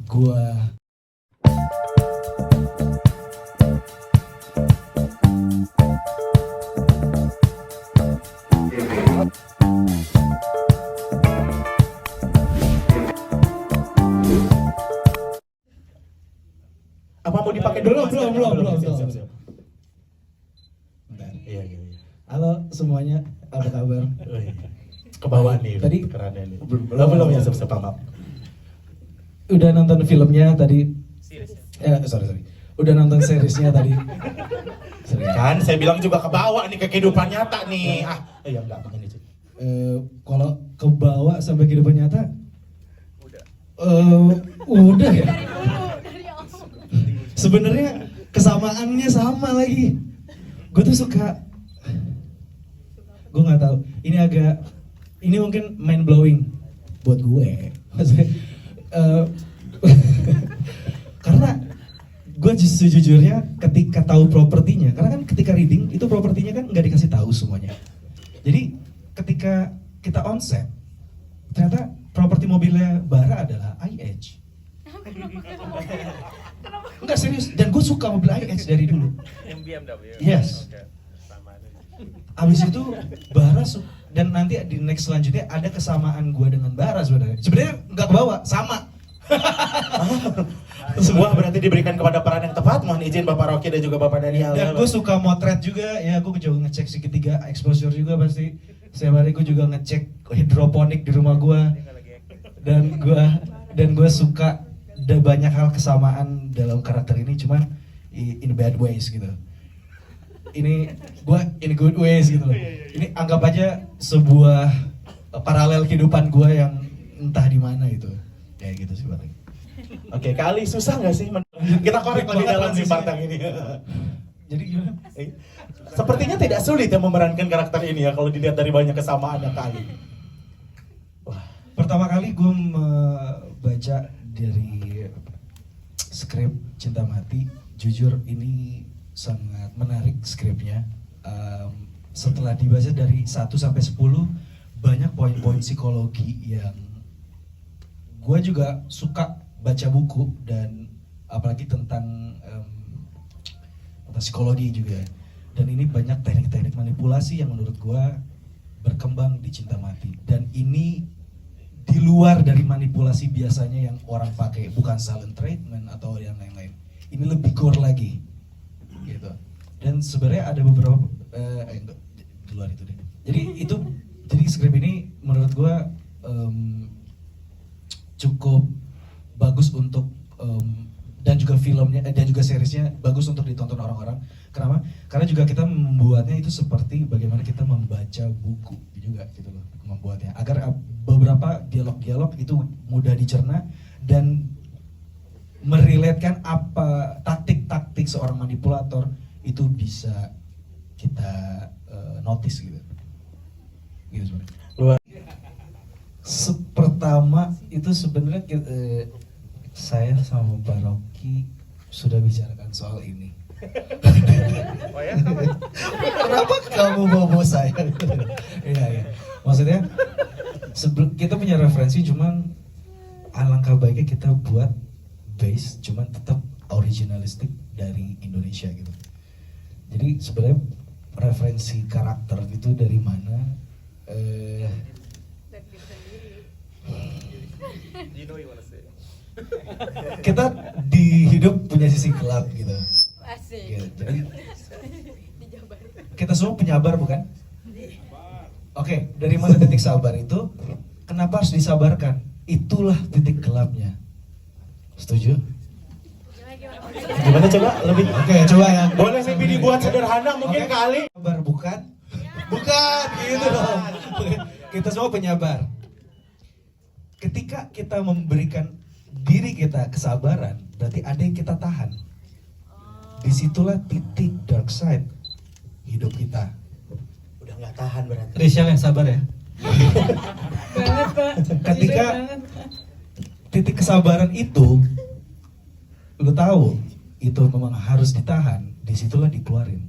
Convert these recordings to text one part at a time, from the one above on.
gua Apa mau dipakai dulu? Belum. Siap. Bentar. Iya. Halo semuanya, apa kabar? Ke bawah nih. Tadi- kerannya nih. Belum. Belum ya, siap maaf. Udah nonton filmnya tadi? Sorry. Udah nonton seriesnya tadi? Serius. Kan saya bilang juga ke bawah nih ke kehidupan nyata nih. Ya enggak begini sih. Kalau kebawa sampai kehidupan nyata? Udah ya. Sebenarnya kesamaannya sama lagi. Gue tuh suka. Gue nggak tahu. Ini mungkin mind blowing buat gue. Maksudnya, karena gue sejujurnya ketika tahu propertinya, karena kan ketika reading itu propertinya kan nggak dikasih tahu semuanya. Jadi ketika kita onset, ternyata properti mobilnya Bara adalah IH. Enggak serius, dan gue suka mobil IH dari dulu. Yang BMW. Yes. Oke. Sama aja. Abis itu Bara dan nanti di next selanjutnya ada kesamaan gue dengan Bara sebenarnya. Sebenarnya nggak kebawa, sama. Sebuah berarti diberikan kepada peran yang tepat. Mohon izin Bapak Rocky dan juga Bapak Daniel. Dan gue suka motret juga, ya gue juga ngecek segitiga exposure juga pasti. Setiap hari gue juga ngecek hidroponik di rumah gue. Dan gue suka ada banyak hal kesamaan dalam karakter ini, cuman in bad ways gitu. Ini gue in good ways gitu loh. Ini anggap aja sebuah paralel kehidupan gue yang entah di mana gitu. Kayak gitu sih paling. Oke, kali susah nggak sih? Kita korek lagi dalam di part yang ini. Jadi gimana? Sepertinya tidak sulit ya memerankan karakter ini ya kalau dilihat dari banyak kesamaan yang kali. Wah, Pertama kali gue membaca dari skrip Cinta Mati, jujur ini sangat menarik skripnya. Setelah dibaca dari 1 sampai 10, banyak poin-poin psikologi yang gue juga suka baca buku, dan apalagi tentang psikologi juga. Dan ini banyak teknik-teknik manipulasi yang menurut gue berkembang di Cinta Mati. Dan ini di luar dari manipulasi biasanya yang orang pakai, bukan silent treatment atau yang lain-lain. Ini lebih gore lagi, gitu. Dan sebenarnya ada beberapa enggak, di luar itu deh. Jadi skrip ini menurut gua cukup bagus untuk dan juga filmnya dan juga seriesnya bagus untuk ditonton orang-orang. Kenapa? Karena juga kita membuatnya itu seperti bagaimana kita membaca buku juga gitu loh, membuatnya agar beberapa dialog-dialog itu mudah dicerna dan merelatekan apa taktik-taktik seorang manipulator itu bisa kita notice gitu. Gitu sebenarnya. luar. Pertama itu sebenarnya saya sama Pak Rocky sudah bicarakan soal ini. Oh ya? Kenapa kamu bawa saya? Iya. Maksudnya kita punya referensi, cuman alangkah baiknya kita buat base, cuman tetap originalistik dari Indonesia gitu. Jadi sebenarnya referensi karakter itu dari mana? You know you wanna say. Kita di hidup punya sisi gelap gitu. Asik. Gitu. Jadi Dijabar. kita semua penyabar bukan? Oke, dari mana titik sabar itu? Kenapa harus disabarkan? Itulah titik gelapnya. Setuju? Gimana coba lebih? Oke, coba ya. Boleh lebih dibuat sederhana mungkin Oke. kali. Sabar bukan? Bukan, gitu dong. Kita semua penyabar. Ketika kita memberikan diri kita kesabaran, berarti ada yang kita tahan. Disitulah titik dark side hidup kita. Udah nggak tahan berarti. Rachel yang sabar ya. Banget, Pak. Ketika Jujur banget. titik kesabaran itu, lu tahu itu memang harus ditahan, disitulah dikeluarin,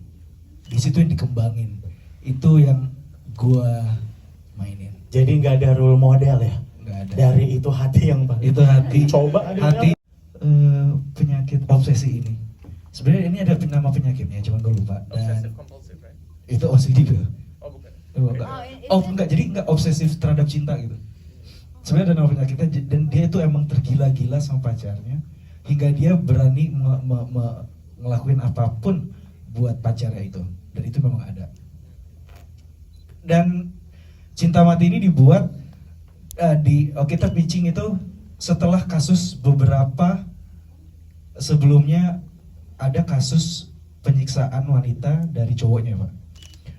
di situ yang dikembangin, itu yang gua mainin. Jadi nggak ada role model ya. Nggak ada. Dari itu hati yang paling. Itu hati, Coba ada hati si ini. Sebenarnya ini ada nama penyakitnya, cuman gue lupa. Dan Obsessive compulsive, right? itu OCD gitu. Oh bukan. Enggak, jadi enggak obsesif terhadap cinta gitu. Sebenarnya ada nama penyakitnya dan dia itu emang tergila-gila sama pacarnya hingga dia berani ngelakuin apapun buat pacarnya itu, dan itu memang ada. Dan Cinta Mati ini dibuat kita pitching itu setelah kasus beberapa sebelumnya ada kasus penyiksaan wanita dari cowoknya, Pak.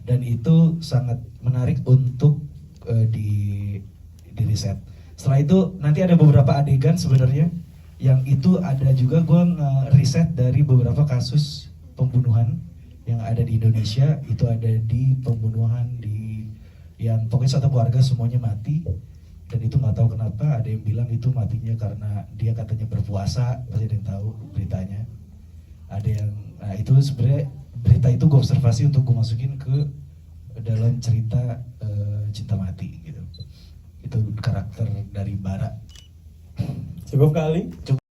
Dan itu sangat menarik untuk di riset. Setelah itu nanti ada beberapa adegan sebenarnya yang itu ada juga gue nge-riset dari beberapa kasus pembunuhan yang ada di Indonesia. Itu ada di pembunuhan di yang pokoknya satu keluarga semuanya mati, dan itu nggak tahu kenapa. Ada yang bilang itu matinya karena dia katanya berpuasa, pasti ada yang tahu beritanya. Ada yang itu sebenarnya berita itu gue observasi untuk gue masukin ke dalam cerita Cinta Mati gitu. Itu karakter dari Bara. Cukup kali.